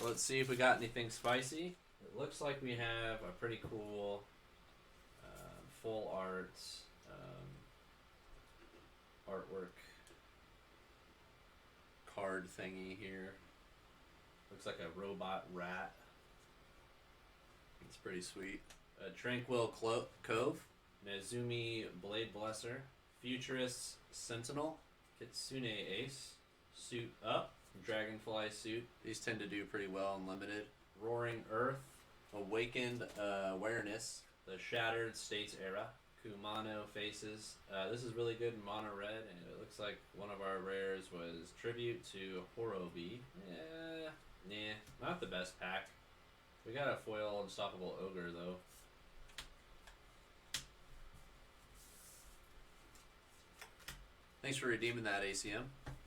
Let's see if we got anything spicy. It looks like we have a pretty cool full art artwork card thingy here. Looks like a robot rat. It's pretty sweet. A Tranquil Cove, Nezumi Blade Blesser, Futurist Sentinel, Kitsune Ace, Suit Up, Dragonfly Suit. These tend to do pretty well in limited. Roaring Earth, Awakened Awareness, the Shattered States Era, Kumano Faces. This is really good in mono red, and it looks like one of our rares was Tribute to Horobi. Nah, not the best pack. We got a foil Unstoppable Ogre, though. Thanks for redeeming that, ACM.